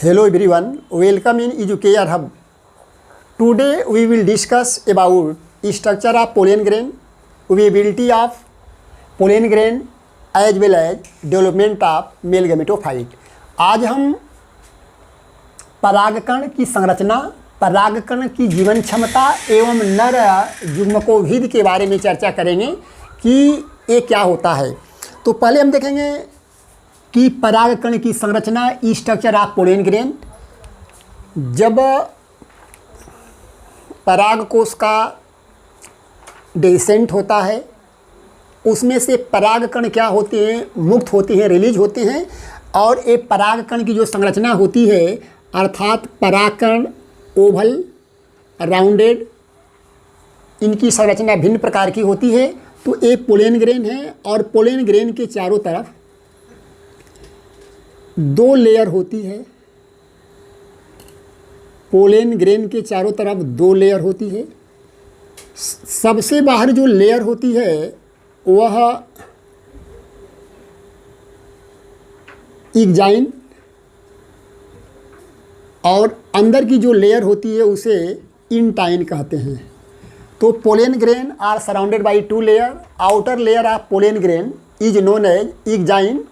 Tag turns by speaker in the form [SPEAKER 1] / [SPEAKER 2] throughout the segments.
[SPEAKER 1] Hello everyone, welcome in Educare Hub. Today we will discuss about structure of pollen grain, viability of pollen grain as well as development of male gametophyte. आज हम परागकण की संरचना, परागकण की जीवन क्षमता एवं नर युग्मकोभिद के बारे में चर्चा करेंगे कि ये क्या होता है। तो पहले हम देखेंगे कि परागकण की संरचना, स्ट्रक्चर ऑफ पोलन ग्रेन। जब परागकोश का डेसेंट होता है, उसमें से परागकण क्या होते हैं, मुक्त होते हैं, रिलीज होते हैं। और ये परागकण की जो संरचना होती है, अर्थात परागकण ओवल, राउंडेड, इनकी संरचना भिन्न प्रकार की होती है। तो ये पोलन ग्रेन है और पोलन ग्रेन के चारों तरफ दो लेयर होती है। पोलन ग्रेन के चारों तरफ दो लेयर होती है। सबसे बाहर जो लेयर होती है वह इग्जाइन और अंदर की जो लेयर होती है उसे इंटाइन कहते हैं। तो pollen grain are surrounded by two layer. Outer layer of pollen grain is known as exine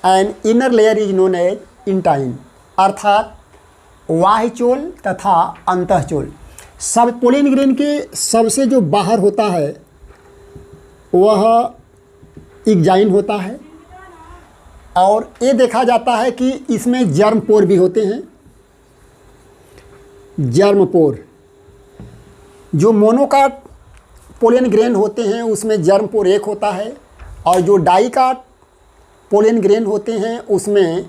[SPEAKER 1] and inner layer is known as intine, अर्थात बाह्यचोल तथा अंतःचोल। सब पोलन ग्रेन के सबसे जो बाहर होता है वह इग्जाइन होता है। और ये देखा जाता है कि इसमें जर्म पोर भी होते हैं। जर्म पोर, जो मोनोकाट पोलन ग्रेन होते हैं उसमें जर्म पोर एक होता है, और जो डाइकाट पोलन ग्रेन होते हैं उसमें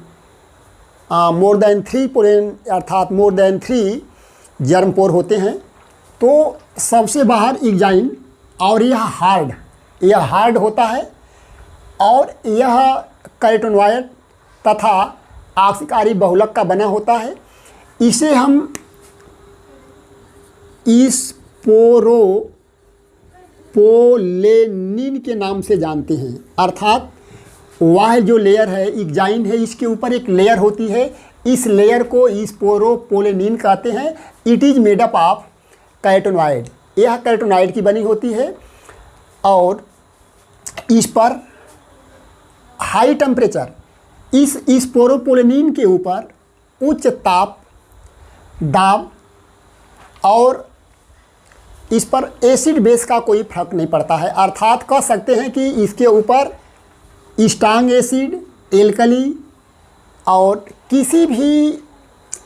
[SPEAKER 1] मोर देन 3 पोलन, अर्थात मोर देन 3 जर्म पोर होते हैं। तो सबसे बाहर इग्जाइन, और यह हार्ड होता है, और यह कैरोटिनॉइड तथा आक्सीकारी बहुलक का बना होता है। इसे हम स्पोरोपोलेनिन के नाम से जानते हैं। अर्थात वह जो लेयर है इग्जाइन है, इसके ऊपर एक लेयर होती है। इस लेयर को स्पोरोपोलेनिन कहते हैं। It is made up of carotenoid. यह कैरोटिनॉइड की बनी होती है और इस पर हाई टेम्परेचर, इस स्पोरोपोलेनिन के ऊपर उच्च ताप, दाब और इस पर एसिड बेस का कोई फर्क नहीं पड़ता है। अर्थात कह सकते हैं कि इसके ऊपर स्ट्रांग एसिड, एल्कली और किसी भी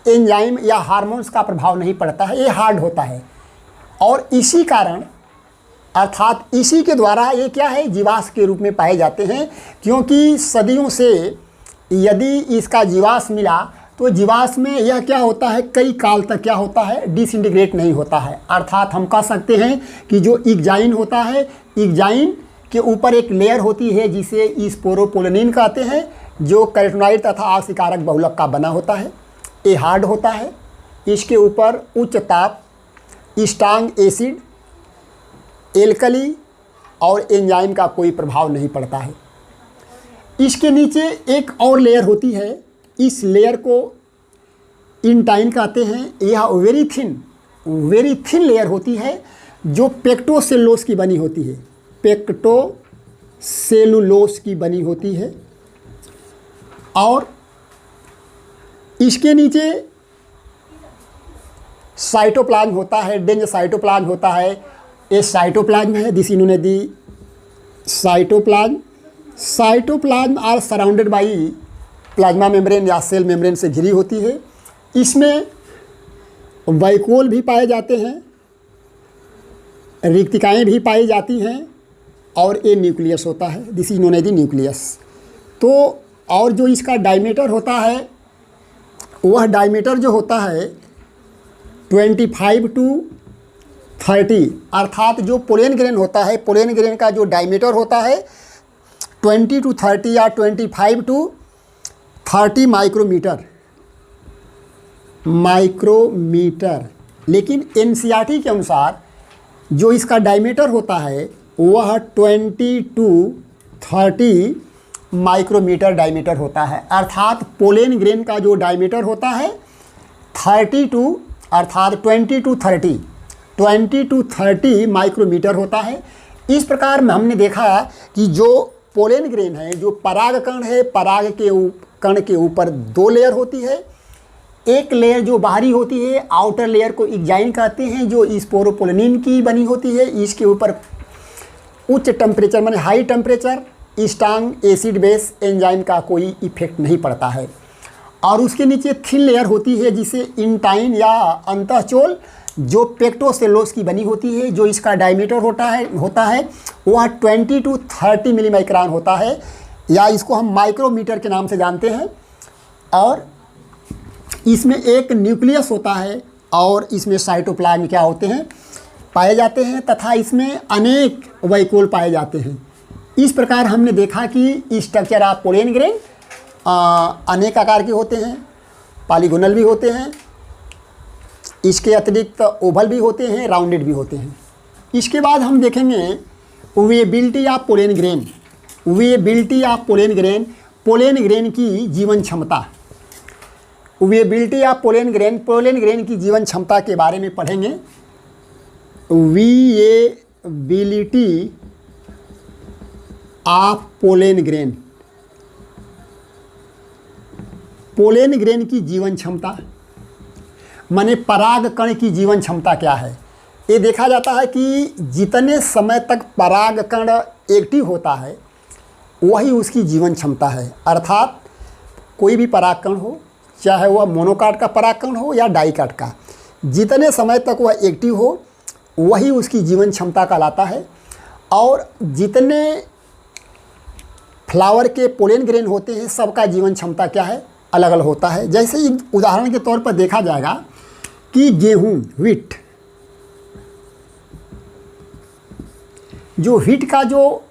[SPEAKER 1] एंजाइम या हार्मोन्स का प्रभाव नहीं पड़ता है। ये हार्ड होता है और इसी कारण, अर्थात इसी के द्वारा ये क्या है, जीवाश्म के रूप में पाए जाते हैं। क्योंकि सदियों से यदि इसका जीवाश्म मिला तो जीवाश्म में यह क्या होता है, कई काल तक क्या होता है, डिसइंटीग्रेट नहीं होता है। अर्थात हम कह सकते हैं कि जो इग्जाइन होता है, इग्जाइन के ऊपर एक लेयर होती है जिसे स्पोरोपोलेनिन कहते हैं, जो कैरोटिनॉइड तथा आक्सीकारक बहुलक का बना होता है। ये हार्ड होता है। इसके ऊपर उच्च ताप, स्ट्रांग एसिड, एल्कली और एंजाइम का कोई प्रभाव नहीं पड़ता है। इसके नीचे एक और लेयर होती है। इस लेयर को इंटाइन कहते हैं। यह वेरी थिन लेयर होती है जो पेक्टोसेलुलोज की बनी होती है। पेक्टोसेलुलोज की बनी होती है। और इसके नीचे साइटोप्लाज्म होता है, डेंज साइटोप्लाज्म होता है। ये साइटोप्लाज्म है, दिस इन्होंने दी cytoplasm. Cytoplasm are surrounded by plasma membrane या सेल मेम्ब्रेन से घिरी होती है। इसमें वैक्यूल भी पाए जाते हैं, रिक्तिकाएँ भी पाई जाती हैं, और ये न्यूक्लियस होता है, this is known as the nucleus. तो और जो इसका डायमीटर होता है, वह डायमीटर जो होता है 25 to 30, अर्थात जो पोलन ग्रेन होता है, पोलन ग्रेन का जो डायमीटर होता है 20 to 30 या 25 to 30 माइक्रोमीटर। लेकिन एनसीईआरटी के अनुसार जो इसका डायमीटर होता है वह 20 to 30 माइक्रोमीटर डायमीटर होता है, अर्थात पोलेन ग्रेन का जो डायमीटर होता है 32 अर्थात 20 to 30 माइक्रोमीटर होता है। इस प्रकार में हमने देखा कि जो पोलेन ग्रेन है, जो पराग कण है, पराग के कण के ऊपर 2 लेयर होती है। एक लेयर जो बाहरी होती है, आउटर लेयर को एग्जाइन कहते हैं, जो स्पोरोपोलिन की बनी होती है। इसके ऊपर उच्च टेम्परेचर माने high temperature, strong acid base enzyme का कोई इफेक्ट नहीं पड़ता है। और उसके नीचे थिन लेयर होती है जिसे इंटाइन या अंतःचोल जो पेक्टोसेलोस की बनी होती है, जो इसका डायमीटर होता है वह 20 to 30 मिलीमाइक्रोन होता है, या इसको हम माइक्रोमीटर के नाम से जानते हैं। और इसमें एक न्यूक्लियस होता है और इसमें साइटोप्लाज्म क्या होते हैं, पाए जाते हैं, तथा इसमें अनेक वैक्यूल पाए जाते हैं। इस प्रकार हमने देखा कि स्ट्रक्चर ऑफ पोलेन ग्रेन अनेक आकार के होते हैं, पॉलीगोनल भी होते हैं, इसके अतिरिक्त ओवल भी होते हैं, राउंडेड भी होते हैं। इसके बाद हम देखेंगे viability of pollen grain. Viability of pollen grain, pollen grain की जीवन क्षमता। वेबिलिटी ऑफ पोलेन ग्रेन की जीवन क्षमता के बारे में पढ़ेंगे। Viability of pollen grain, pollen grain की जीवन क्षमता माने पराग कण की जीवन क्षमता क्या है। ये देखा जाता है कि जितने समय तक पराग कण एक्टिव होता है वही उसकी जीवन क्षमता है। अर्थात कोई भी पराग कण हो, चाहे वह मोनोकाट का पराग कण हो या डाइकाट का, जितने समय तक वह एक्टिव हो वही उसकी जीवन क्षमता कहलाता है। और जितने फ्लावर के पोलेन ग्रेन होते हैं सबका जीवन क्षमता क्या है, अलग अलग होता है। जैसे उदाहरण के तौर पर देखा जाएगा कि गेहूं, व्हीट, जो व्हीट का जो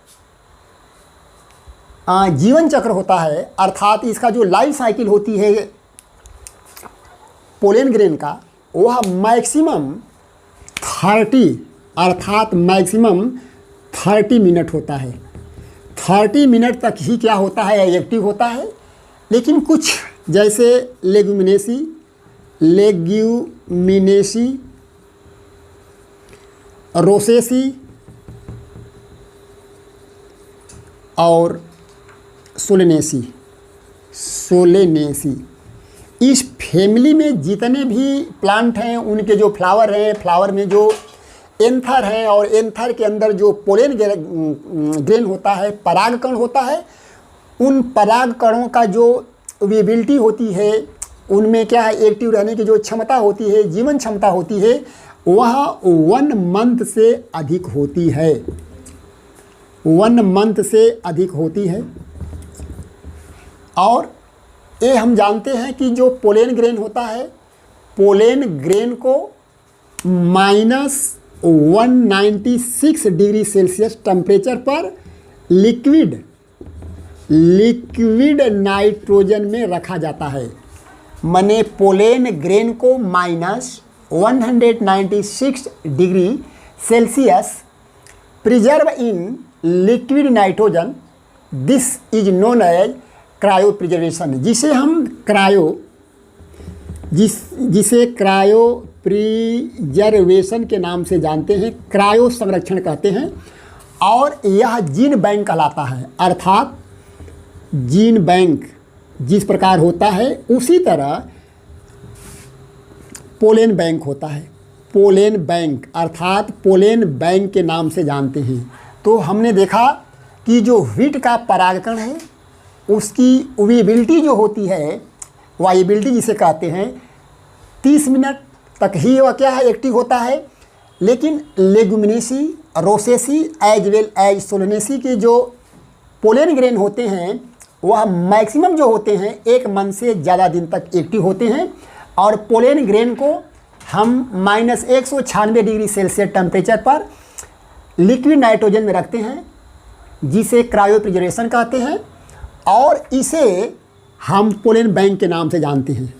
[SPEAKER 1] जीवन चक्र होता है, अर्थात इसका जो लाइफ साइकिल होती है पोलेन ग्रेन का, वह मैक्सिमम 30 अर्थात मैक्सिमम 30 मिनट होता है। 30 मिनट तक ही क्या होता है, एक्टिव होता है। लेकिन कुछ जैसे लेग्यूमिनेसी, रोसेसी और सोलेनेसी, इस फैमिली में जितने भी प्लांट हैं उनके जो फ्लावर हैं, फ्लावर में जो एंथर हैं और एंथर के अंदर जो पोलेन ग्रेन होता है, पराग कण होता है, उन पराग कणों का जो वेबिलिटी होती है, उनमें क्या है, एक्टिव रहने की जो क्षमता होती है, जीवन क्षमता होती है, वह 1 मंथ से अधिक होती है। 1 मंथ से अधिक होती है। और ये हम जानते हैं कि जो पोलेन ग्रेन होता है, पोलेन ग्रेन को -196 डिग्री सेल्सियस टेम्परेचर पर लिक्विड नाइट्रोजन में रखा जाता है। माने पोलेन ग्रेन को -196 degree Celsius preserve in liquid nitrogen, this is known as cryopreservation, जिसे हम जिसे क्रायो प्रिजर्वेशन के नाम से जानते हैं, क्रायो संरक्षण कहते हैं। और यह जीन बैंक कहलाता है। अर्थात जीन बैंक जिस प्रकार होता है उसी तरह पोलेन बैंक होता है। पोलेन बैंक अर्थात पोलेन बैंक के नाम से जानते हैं। तो हमने देखा कि जो व्हीट का परागकण है उसकी वेबिलिटी जो होती है, वाइबिलिटी जिसे कहते हैं, 30 मिनट तक ही वह क्या है, एक्टिव होता है। लेकिन leguminosae, rosaceae as well as solanaceae के जो पोलेन ग्रेन होते हैं वह मैक्सिमम जो होते हैं 1 मंथ से ज़्यादा दिन तक एक्टिव होते हैं। और पोलेन ग्रेन को हम -196 डिग्री सेल्सियस टेम्परेचर पर लिक्विड नाइट्रोजन में रखते हैं, जिसे क्रायो प्रिजर्वेशन कहते हैं। और इसे हम पोलेन बैंक के नाम से जानते हैं।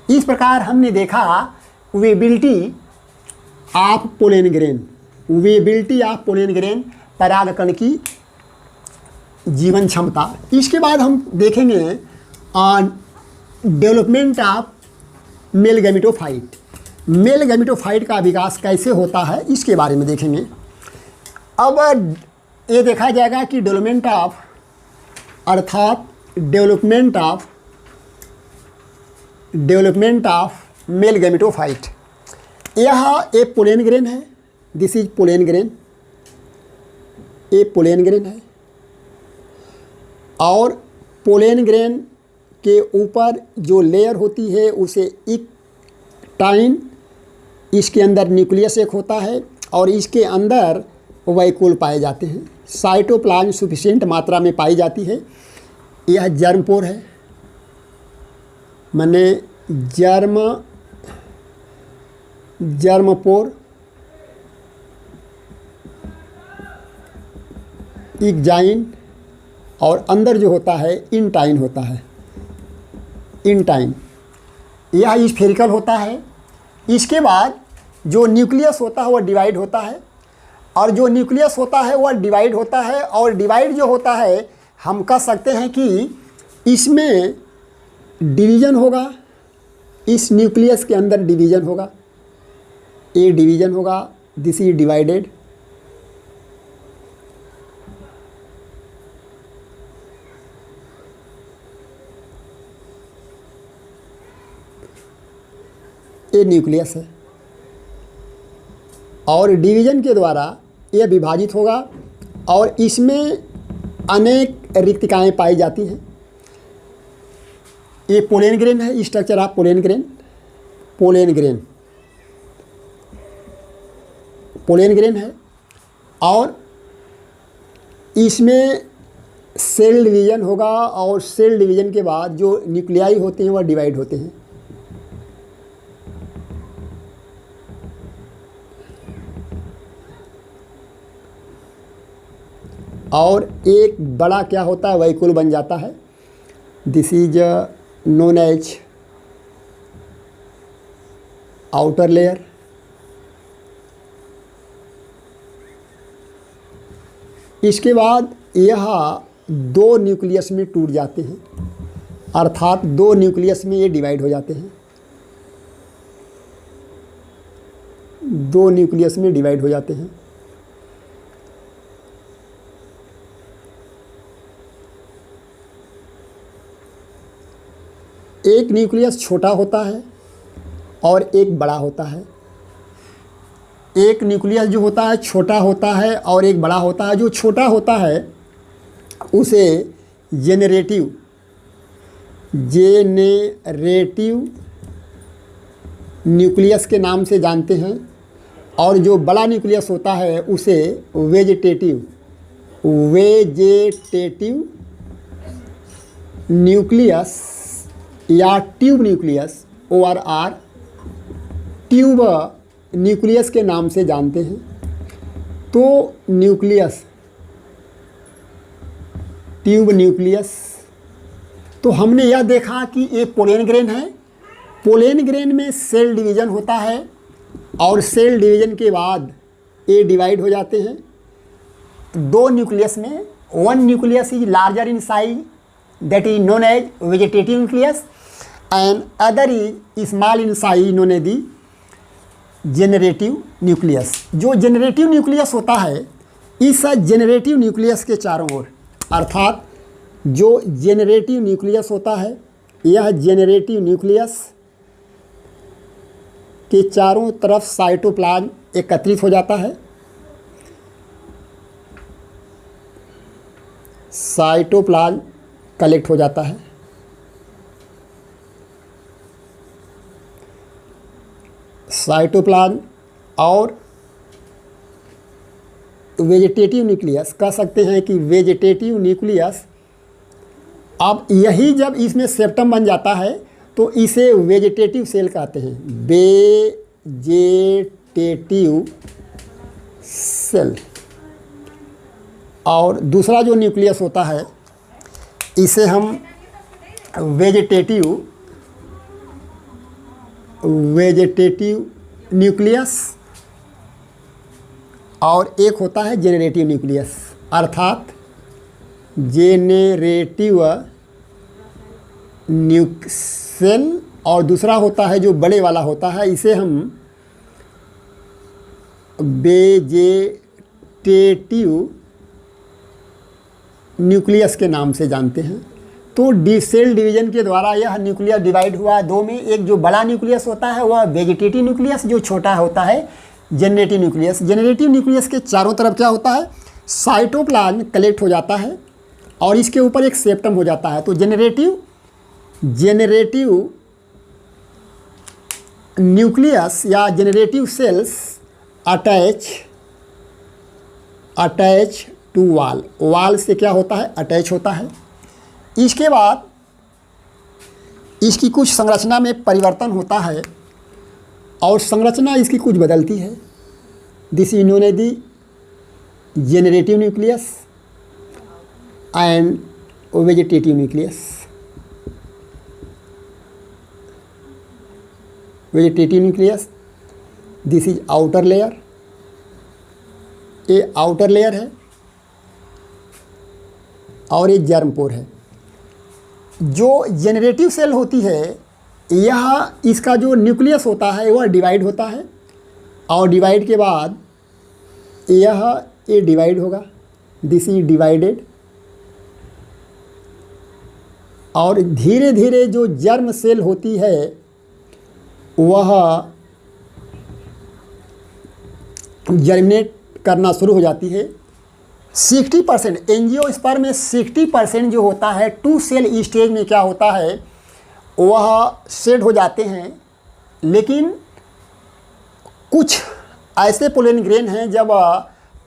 [SPEAKER 1] इस प्रकार हमने देखा viability of pollen grain, viability of pollen grain, परागकण की जीवन क्षमता। इसके बाद हम देखेंगे development of male gametophyte. Male gametophyte का विकास कैसे होता है इसके बारे में देखेंगे। अब ये देखा जाएगा कि डेवलपमेंट ऑफ मेल गैमेटोफाइट, यह एक पोलन ग्रेन है। दिस इज पोलन ग्रेन, ये पोलन ग्रेन है और पोलन ग्रेन के ऊपर जो लेयर होती है उसे एक टाइन, इसके अंदर न्यूक्लियस एक होता है और इसके अंदर वैक्यूल पाए जाते हैं। साइटोप्लाज्म सफिशिएंट मात्रा में पाई जाती है। यह जर्मपोर है, माने जर्मपोर, इक्जाइन, और अंदर जो होता है इंटाइन होता है, इंटाइन। यह स्फेरिकल होता है। इसके बाद जो न्यूक्लियस होता है वह डिवाइड होता है, और जो न्यूक्लियस होता है वह डिवाइड होता है, और डिवाइड जो होता है हम कह सकते हैं कि इसमें डिवीज़न होगा। इस न्यूक्लियस के अंदर डिवीज़न होगा, ए डिवीज़न होगा, दिस इज डिवाइडेड। ये न्यूक्लियस है और डिवीज़न के द्वारा यह विभाजित होगा और इसमें अनेक रिक्तिकाएँ पाई जाती हैं। ये पोलन ग्रेन है, structure of pollen grain. Pollen grain है और इसमें सेल डिवीज़न होगा और सेल डिवीज़न के बाद जो न्यूक्लियाई होते हैं वह डिवाइड होते हैं। और एक बड़ा क्या होता है, वैक्यूल बन जाता है। This is known as outer layer. इसके बाद यह दो न्यूक्लियस में टूट जाते हैं, अर्थात दो न्यूक्लियस में ये डिवाइड हो जाते हैं। दो न्यूक्लियस में डिवाइड हो जाते हैं। एक न्यूक्लियस छोटा होता है और एक बड़ा होता है। एक न्यूक्लियस जो होता है छोटा होता है और एक बड़ा होता है। जो छोटा होता है उसे जेनरेटिव न्यूक्लियस के नाम से जानते हैं, और जो बड़ा न्यूक्लियस होता है उसे वेजिटेटिव न्यूक्लियस या tube nucleus ORR tube nucleus के नाम से जानते हैं। तो न्यूक्लियस, ट्यूब न्यूक्लियस। तो हमने यह देखा कि एक पोलन ग्रेन है। पोलन ग्रेन में सेल डिवीज़न होता है और सेल डिवीज़न के बाद ये डिवाइड हो जाते हैं दो न्यूक्लियस में। One nucleus is larger in size, that is known as vegetative nucleus, and other is small in size, known as the generative nucleus। जो जेनरेटिव न्यूक्लियस होता है, इस जेनरेटिव न्यूक्लियस के चारों ओर, अर्थात जो जेनरेटिव न्यूक्लियस होता है, यह जेनरेटिव न्यूक्लियस के चारों तरफ साइटोप्लाज्म एकत्रित हो जाता है। साइटोप्लाज्म कलेक्ट हो जाता है। साइटोप्लाज्म और वेजिटेटिव न्यूक्लियस, कह सकते हैं कि वेजिटेटिव न्यूक्लियस, अब यही जब इसमें सेप्टम बन जाता है तो इसे वेजिटेटिव सेल कहते हैं। Vegetative cell. और दूसरा जो न्यूक्लियस होता है इसे हम वेजिटेटिव न्यूक्लियस, और एक होता है जेनरेटिव न्यूक्लियस, अर्थात जेनेरेटिव सेल, और दूसरा होता है जो बड़े वाला होता है, इसे हम वेजेटेटिव न्यूक्लियस के नाम से जानते हैं। तो सेल डिवीजन के द्वारा यह न्यूक्लियस डिवाइड हुआ दो में। एक जो बड़ा न्यूक्लियस होता है वह वेजिटेटिव न्यूक्लियस, जो छोटा होता है जेनरेटिव न्यूक्लियस। जेनरेटिव न्यूक्लियस के चारों तरफ क्या होता है, साइटोप्लाज्म कलेक्ट हो जाता है और इसके ऊपर एक सेप्टम हो जाता है। तो जेनरेटिव न्यूक्लियस या जेनरेटिव सेल्स अटैच टू वाल से क्या होता है, अटैच होता है। इसके बाद इसकी कुछ संरचना में परिवर्तन होता है और संरचना इसकी कुछ बदलती है। This is known as the generative nucleus and vegetative nucleus. Vegetative nucleus, this is outer layer, ये आउटर लेयर है और ये जर्मपोर है। जो जेनरेटिव सेल होती है, यह इसका जो न्यूक्लियस होता है वह डिवाइड होता है और डिवाइड के बाद ये डिवाइड होगा, दिस इज डिवाइडेड। और धीरे धीरे जो जर्म सेल होती है वह जर्मिनेट करना शुरू हो जाती है। 60% एंजियोस्पर्म में 60% जो होता है टू सेल स्टेज में क्या होता है, वह शेड हो जाते हैं। लेकिन कुछ ऐसे पोलन ग्रेन हैं जब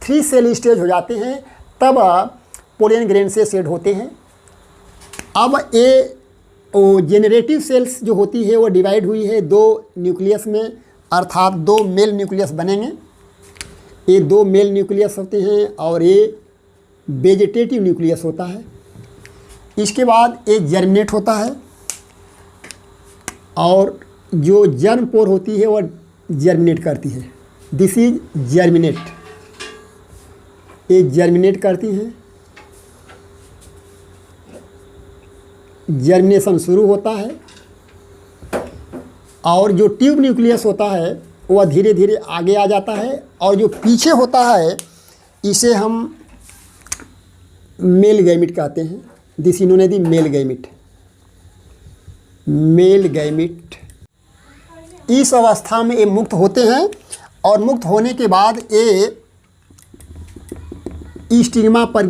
[SPEAKER 1] 3 सेल स्टेज हो जाते हैं तब पोलन ग्रेन से शेड होते हैं। अब ये जेनरेटिव सेल्स जो होती है वो डिवाइड हुई है 2 न्यूक्लियस में, अर्थात 2 मेल न्यूक्लियस बनेंगे। ये 2 मेल न्यूक्लियस होते हैं और ये वेजिटेटिव न्यूक्लियस होता है। इसके बाद ये जर्मिनेट होता है और जो जर्म पोर होती है वह जर्मिनेट करती है, दिस इज जर्मिनेट। ये जर्मिनेट करती हैं, जर्मिनेशन शुरू होता है और जो ट्यूब न्यूक्लियस होता है वह धीरे धीरे आगे आ जाता है और जो पीछे होता है इसे हम मेल गैमिट कहते हैं। This is known as the male gamete. Male gamete इस अवस्था में ये मुक्त होते हैं और मुक्त होने के बाद ये स्टिग्मा पर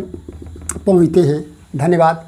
[SPEAKER 1] पहुँचते हैं। धन्यवाद।